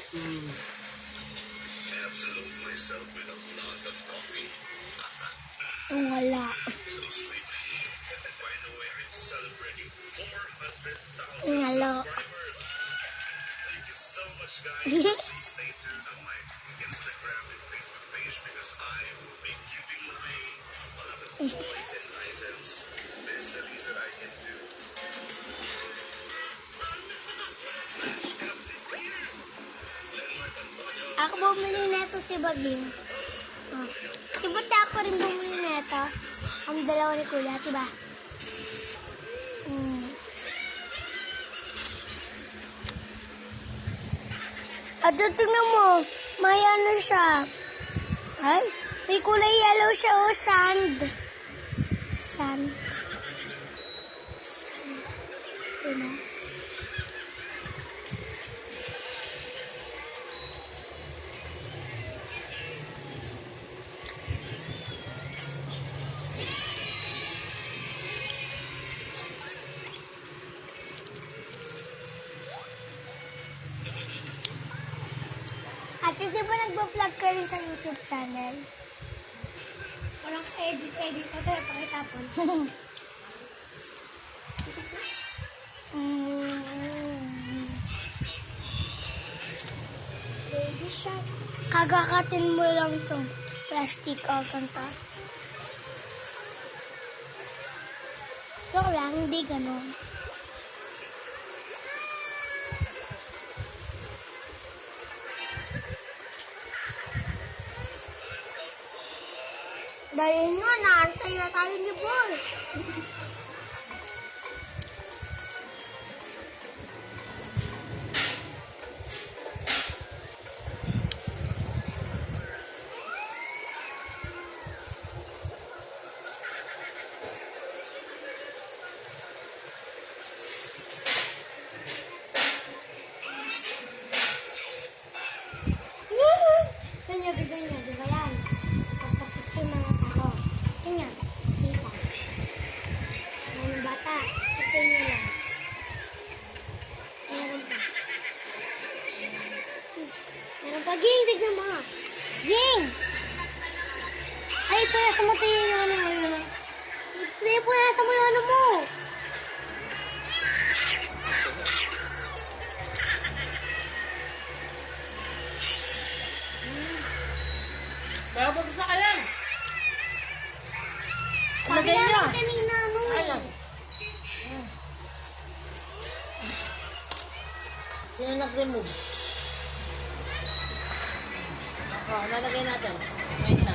Mm. Wala. Wala. Ako bumili neto si Baging. Ibuti ako rin bumili neto. Ang dalawa ni Kuya, diba? At tingnan mo, may ano siya. Ay, may kulay yellow siya, oh, sand. Sand. Sand. Diba? At hindi ba nagpa-vlog ka rin sa YouTube channel? Walang edit kasi pakitapon. Baby shark. Kagakatin mo lang itong plastic o kanta. Joke lang, hindi ganun. Dahil nga, naantay na tayo ni Boy. Ganyan, di ba yan? Pagpasok yung mga tao. Ganyan, kita. Ang bata, ito nyo lang. Meron pa. Meron pa, Ging, tignan mo. Ging! Ay, ito, nasa mo tayo yung ano mo yun. Ito po, nasa mo yung ano mo. Pero bago sa kalan. Sabi namin kanina mo eh. Sino nag-remove? Ako, nalagay natin. Wait na.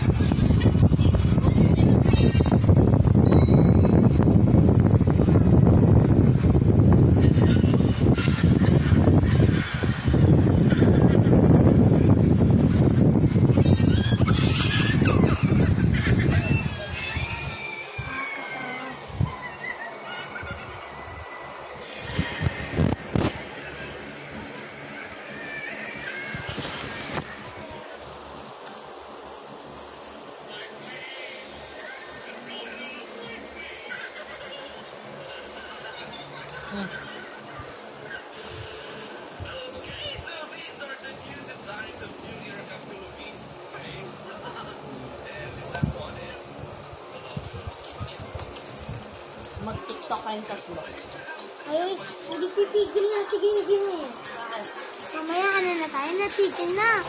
Mag-tiktok kayong tatlo. Ay, hindi titigil na si Ging Ging eh. Mamaya ano na tayo, natigil na.